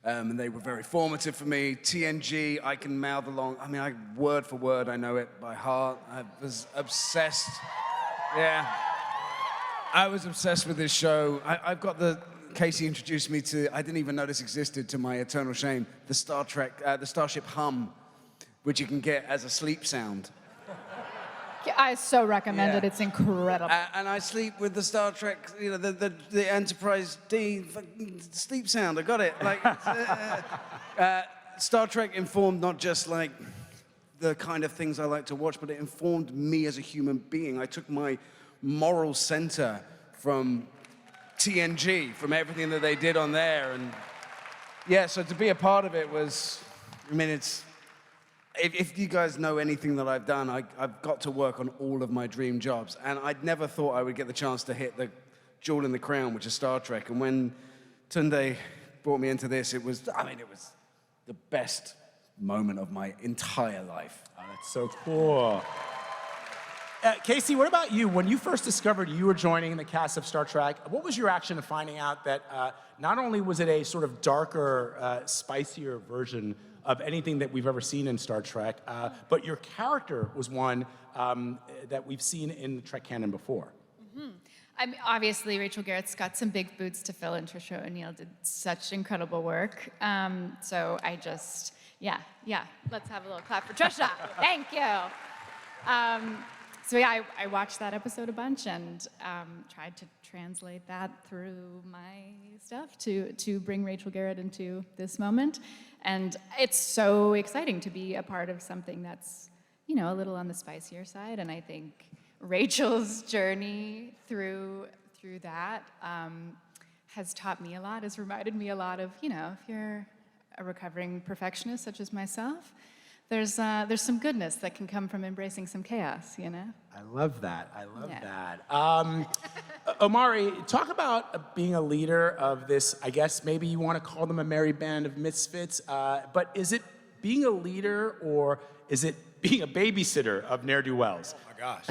and they were very formative for me. TNG, I can mouth along. I mean, word for word, I know it by heart. I was obsessed. Yeah. I was obsessed with this show. I've got Casey introduced me to, I didn't even know this existed, to my eternal shame, the Starship hum, which you can get as a sleep sound. I so recommend it. It's incredible. And I sleep with the Star Trek, you know, the Enterprise D sleep sound. I got it. Like, Star Trek informed not just like the kind of things I like to watch, but it informed me as a human being. I took my moral center from TNG, from everything that they did on there, and yeah. So to be a part of it was, I mean, it's. If you guys know anything that I've done, I've got to work on all of my dream jobs. And I'd never thought I would get the chance to hit the jewel in the crown, which is Star Trek. And when Tunde brought me into this, it was the best moment of my entire life. Oh, that's so cool. Casey, what about you? When you first discovered you were joining the cast of Star Trek, what was your reaction to finding out that not only was it a sort of darker, spicier version of anything that we've ever seen in Star Trek, but your character was one that we've seen in the Trek canon before. Mm-hmm. I mean, obviously, Rachel Garrett's got some big boots to fill, and Trisha O'Neill did such incredible work. So I just, yeah, let's have a little clap for Trisha. Thank you. So yeah, I watched that episode a bunch and tried to translate that through my stuff to bring Rachel Garrett into this moment. And it's so exciting to be a part of something that's, a little on the spicier side. And I think Rachel's journey through that has taught me a lot, has reminded me a lot of, if you're a recovering perfectionist such as myself, there's some goodness that can come from embracing some chaos, I love that. I love Yeah. that. Omari, talk about being a leader of this, I guess maybe you want to call them a merry band of misfits, but is it being a leader or is it being a babysitter of ne'er-do-wells? Oh my gosh.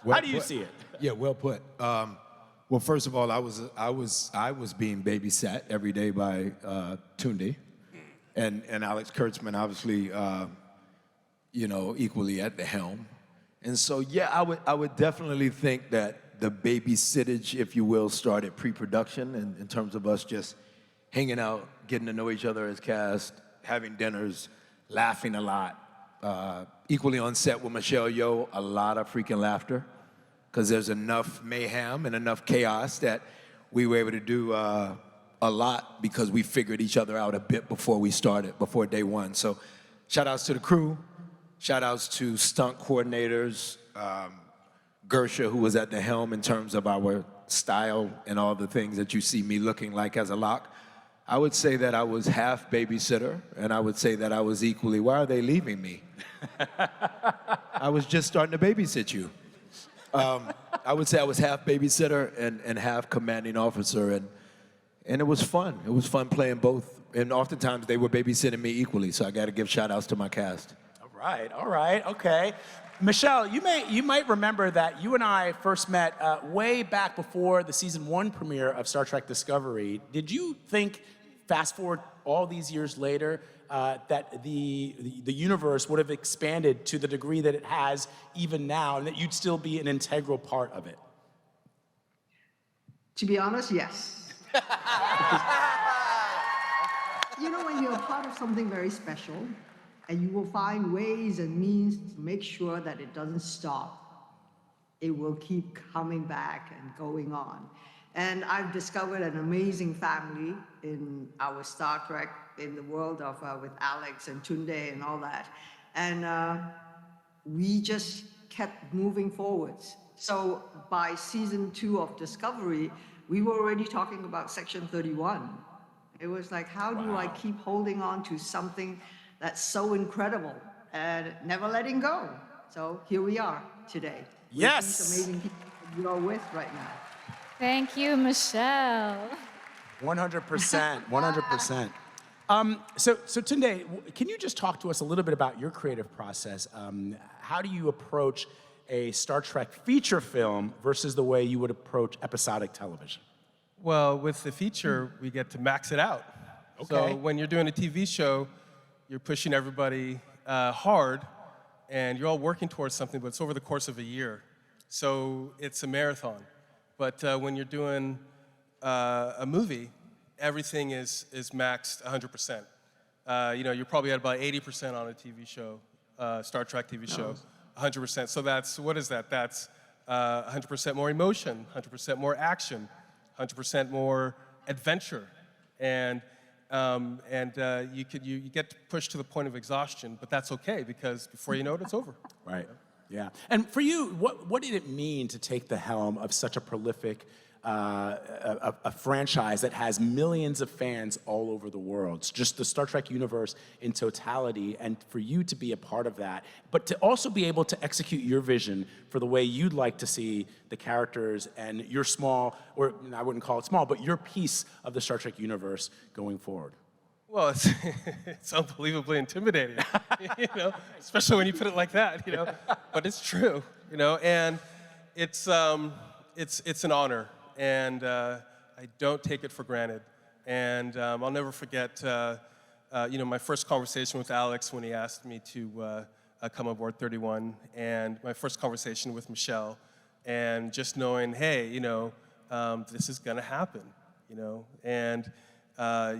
How do you see it? Yeah, well put. Well, first of all, I was being babysat every day by Tunde. And Alex Kurtzman, obviously, equally at the helm. And so, yeah, I would definitely think that the babysittage, if you will, started pre-production in terms of us just hanging out, getting to know each other as cast, having dinners, laughing a lot. Equally on set with Michelle Yeoh, a lot of freaking laughter, because there's enough mayhem and enough chaos that we were able to do a lot because we figured each other out a bit before we started, before day one. So shout outs to the crew, shout outs to stunt coordinators, Gersha, who was at the helm in terms of our style and all the things that you see me looking like as a lock. I would say that I was half babysitter, and I would say that I was equally, why are they leaving me? I was just starting to babysit you. I would say I was half babysitter and half commanding officer, and it was fun. It was fun playing both. And oftentimes they were babysitting me equally, so I got to give shout outs to my cast. All right, okay. Michelle, you might remember that you and I first met way back before the season 1 premiere of Star Trek Discovery. Did you think, fast forward all these years later, that the universe would have expanded to the degree that it has even now, and that you'd still be an integral part of it? To be honest, yes. When you're a part of something very special, and you will find ways and means to make sure that it doesn't stop. It will keep coming back and going on. And I've discovered an amazing family in our Star Trek, in the world of with Alex and Tunde and all that. And we just kept moving forwards. So by season 2 of Discovery, we were already talking about Section 31. It was like, how do I keep holding on to something that's so incredible and never letting go? So here we are today. Yes. With these amazing people that you are with right now. Thank you, Michelle. 100%, 100%. So Tunde, can you just talk to us a little bit about your creative process? How do you approach a Star Trek feature film versus the way you would approach episodic television? Well, with the feature, we get to max it out. Okay. So when you're doing a TV show, you're pushing everybody hard, and you're all working towards something, but it's over the course of a year. So it's a marathon. But when you're doing a movie, everything is maxed 100%. You're probably at about 80% on a TV show, Star Trek TV show, 100%. So that's, what is that? That's 100% more emotion, 100% more action, 100% more adventure. And you get pushed to the point of exhaustion, but that's okay, because before you know it, it's over. Right. Yeah. And for you, what did it mean to take the helm of such a prolific a franchise that has millions of fans all over the world? It's just the Star Trek universe in totality, and for you to be a part of that, but to also be able to execute your vision for the way you'd like to see the characters and your small, or I wouldn't call it small, but your piece of the Star Trek universe going forward. Well, it's unbelievably intimidating, especially when you put it like that, But it's true, and it's an honor, and I don't take it for granted. And I'll never forget, my first conversation with Alex when he asked me to come aboard 31, and my first conversation with Michelle, and just knowing, hey, this is gonna happen, and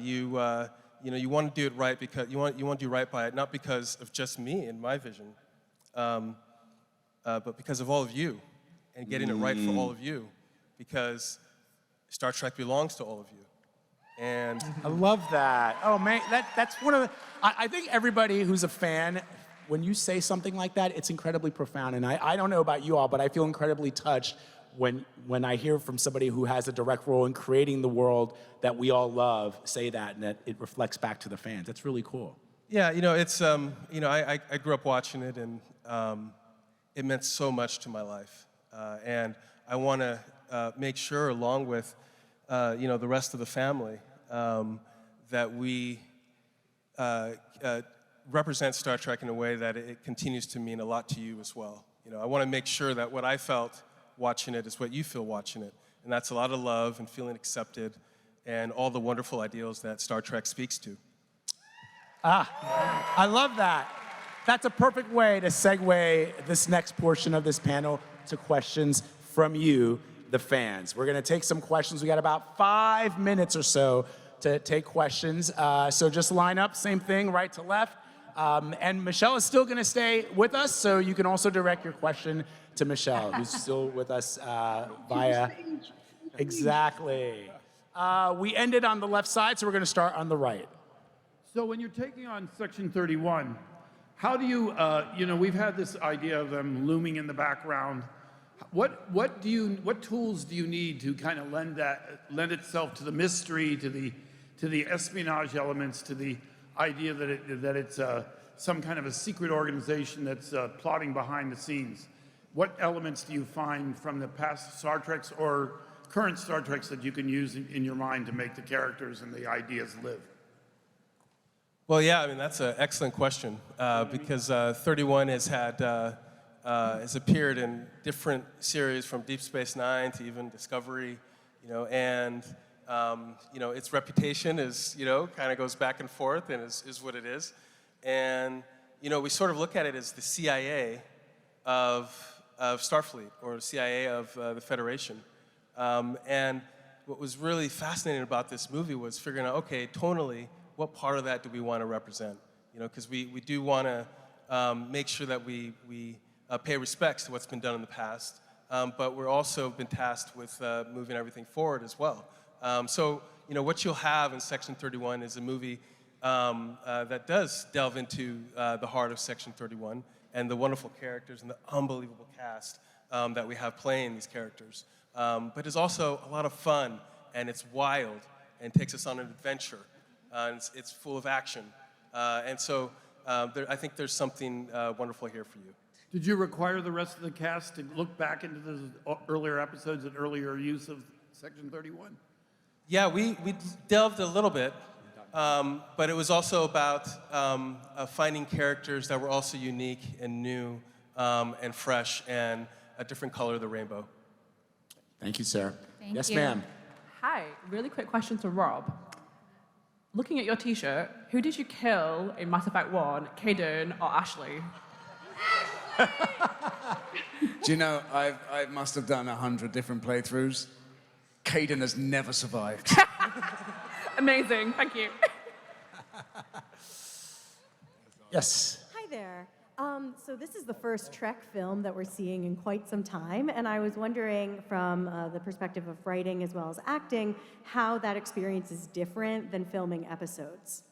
you want to do it right because you want to do right by it, not because of just me and my vision. but because of all of you and getting it right for all of you, because Star Trek belongs to all of you. And I love that. Oh man, that's one of the. I think everybody who's a fan, when you say something like that, it's incredibly profound. And I don't know about you all, but I feel incredibly touched when I hear from somebody who has a direct role in creating the world that we all love say that, and that it reflects back to the fans. That's really cool. yeah, it's I grew up watching it, and it meant so much to my life, and I want to make sure, along with the rest of the family, that we represent Star Trek in a way that it continues to mean a lot to you as well. I want to make sure that what I felt watching it is what you feel watching it, and that's a lot of love and feeling accepted, and all the wonderful ideals that Star Trek speaks to. I love that. That's a perfect way to segue this next portion of this panel to questions from you, the fans. We're going to take some questions. We got about 5 minutes or so to take questions. So just line up, same thing, right to left. And Michelle is still going to stay with us, so you can also direct your question to Michelle, who's still with us via. Exactly. We ended on the left side, so we're going to start on the right. So when you're taking on Section 31, how do you, we've had this idea of them looming in the background. What tools do you need to kind of lend itself to the mystery, to the espionage elements, to the idea that it's some kind of a secret organization that's plotting behind the scenes? What elements do you find from the past Star Treks or current Star Treks that you can use in your mind to make the characters and the ideas live? Well, yeah, that's an excellent question, because 31 has appeared in different series, from Deep Space Nine to even Discovery, and its reputation is, kind of goes back and forth, and is what it is. And we sort of look at it as the CIA of Starfleet, or CIA of the Federation. And what was really fascinating about this movie was figuring out, okay, tonally, what part of that do we want to represent? Because we do want to make sure that we pay respects to what's been done in the past, but we're also been tasked with moving everything forward as well. So what you'll have in Section 31 is a movie that does delve into the heart of Section 31 and the wonderful characters and the unbelievable cast that we have playing these characters. But it's also a lot of fun, and it's wild, and takes us on an adventure. And it's full of action. And so I think there's something wonderful here for you. Did you require the rest of the cast to look back into the earlier episodes and earlier use of Section 31? Yeah, we delved a little bit, but it was also about finding characters that were also unique and new and fresh and a different color of the rainbow. Thank you, Sarah. Thank yes, you. ma'am. Hi, really quick question to Rob. Looking at your t-shirt, who did you kill in Mass Effect 1, Kaden or Ashley? Do you know, I must have done 100 different playthroughs. Kaden has never survived. Amazing, thank you. Yes. Hi there. So this is the first Trek film that we're seeing in quite some time, and I was wondering, from the perspective of writing as well as acting, how that experience is different than filming episodes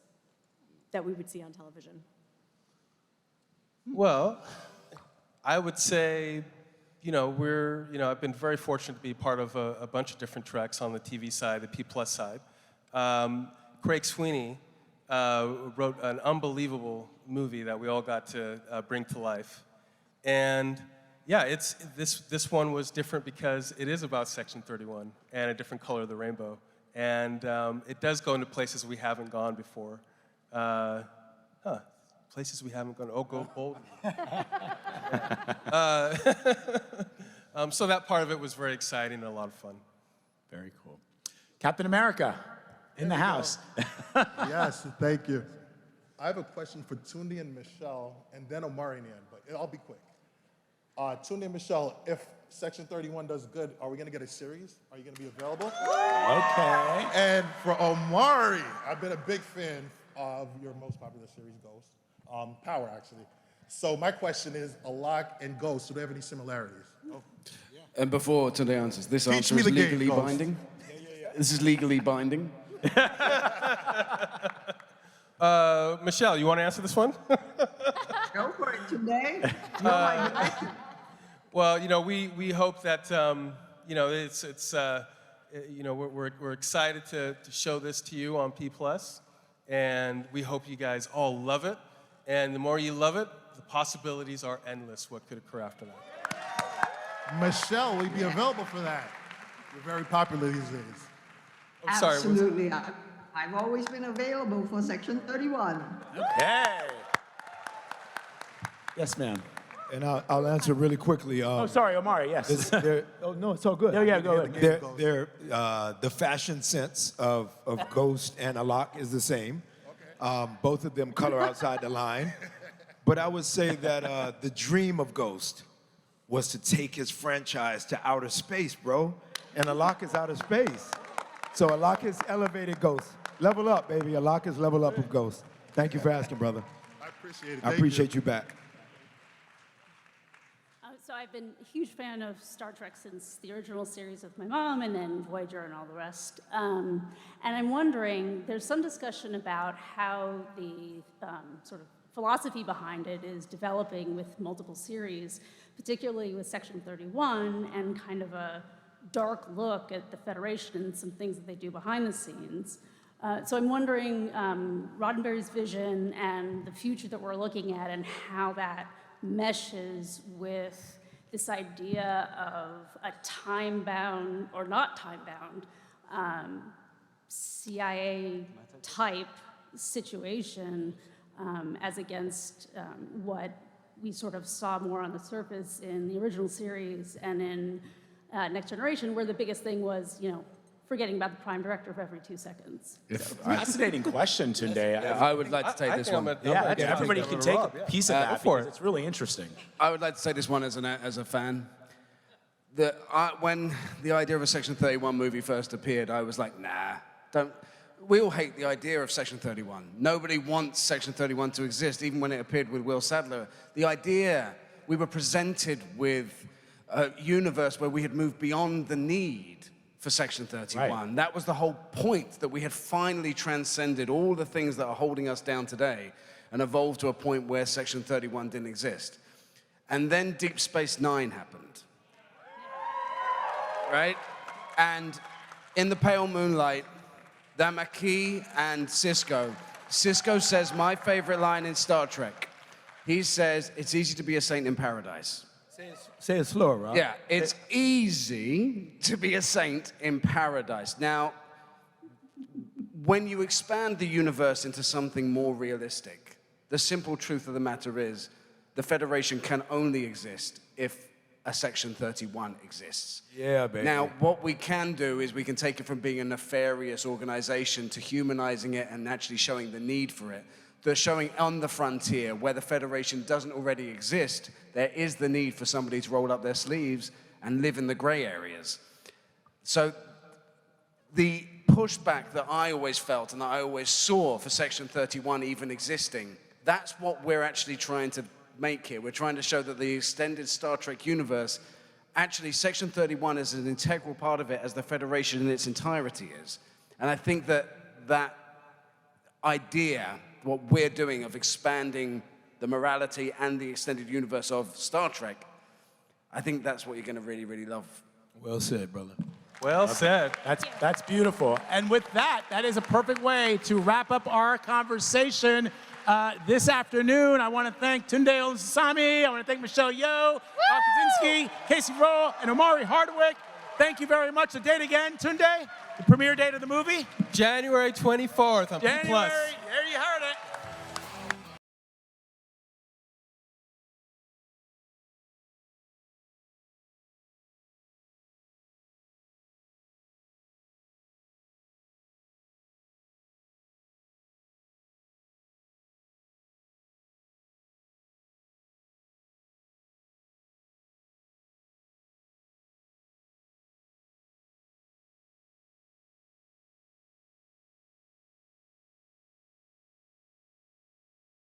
that we would see on television. Well, I would say, I've been very fortunate to be part of a bunch of different Treks on the TV side, the P+ side. Craig Sweeney wrote an unbelievable movie that we all got to bring to life. And yeah, this one was different because it is about Section 31 and a different color of the rainbow. And it does go into places we haven't gone before. Places we haven't gone, go bold. So that part of it was very exciting and a lot of fun. Very cool. Captain America, in the house. Yes, thank you. I have a question for Tunde and Michelle, and then Omari and Ian, but I'll be quick. Tunde and Michelle, if Section 31 does good, are we going to get a series? Are you going to be available? Okay. And for Omari, I've been a big fan of your most popular series, Ghost. Power, actually. So my question is, Alok and Ghost, do they have any similarities? And before Tunde answers, this Teach answer me is the game, legally Ghost. binding. This is legally binding. Michelle, you want to answer this one? Go for it today. You're my director. Well, we hope that we're excited to show this to you on P+, and we hope you guys all love it. And the more you love it, the possibilities are endless. What could occur after that? Michelle, will you be available for that? You're very popular these days. I'm sorry. Absolutely. I've always been available for Section 31. Okay. Yes, ma'am. And I'll answer really quickly. Oh, sorry, Omari, yes. Oh, no, it's all good. Yeah, go ahead. The fashion sense of Ghost and Alok is the same. Both of them color outside the line. But I would say that the dream of Ghost was to take his franchise to outer space, bro. And Alok is outer space. So Alok is elevated Ghost. Level up, baby. Alok is level up with Ghost. Thank you for asking, brother. I appreciate it. I appreciate you back. So I've been a huge fan of Star Trek since the original series with my mom and then Voyager and all the rest. And I'm wondering, there's some discussion about how the sort of philosophy behind it is developing with multiple series, particularly with Section 31 and kind of a dark look at the Federation and some things that they do behind the scenes. So I'm wondering Roddenberry's vision and the future that we're looking at and how that meshes with this idea of a time-bound or not time-bound CIA-type situation as against what we sort of saw more on the surface in the original series and in Next Generation, where the biggest thing was, forgetting about the prime directive every 2 seconds. Fascinating question, Tunde. I would like to take this one. Everybody can take a piece of that because it's really interesting. I would like to say this one as a fan. When the idea of a Section 31 movie first appeared, I was like, nah, don't. We all hate the idea of Section 31. Nobody wants Section 31 to exist, even when it appeared with Will Sadler. The idea, we were presented with a universe where we had moved beyond the need for Section 31. Right. That was the whole point, that we had finally transcended all the things that are holding us down today and evolved to a point where Section 31 didn't exist. And then Deep Space Nine happened, right? And in the pale moonlight, the Maquis and Cisco says my favorite line in Star Trek. He says, it's easy to be a saint in paradise. Say it slower, Rob. Yeah, it's easy to be a saint in paradise. Now, when you expand the universe into something more realistic, the simple truth of the matter is the Federation can only exist if a Section 31 exists. Yeah, baby. Now, what we can do is we can take it from being a nefarious organization to humanizing it and actually showing the need for it. They're showing on the frontier where the Federation doesn't already exist, there is the need for somebody to roll up their sleeves and live in the gray areas. So the pushback that I always felt and that I always saw for Section 31 even existing, that's what we're actually trying to make here. We're trying to show that the extended Star Trek universe, actually Section 31 is an integral part of it as the Federation in its entirety is. And I think that that idea, what we're doing of expanding the morality and the extended universe of Star Trek, I think that's what you're going to really, really love. Well said, brother. Well said. That's beautiful. And with that, that is a perfect way to wrap up our conversation this afternoon. I want to thank Tunde Olunsami. I want to thank Michelle Yeoh, Mark Kaczynski, Casey Roll, and Omari Hardwick. Thank you very much. The date again, Tunde, the premiere date of the movie? January 24th on P+. January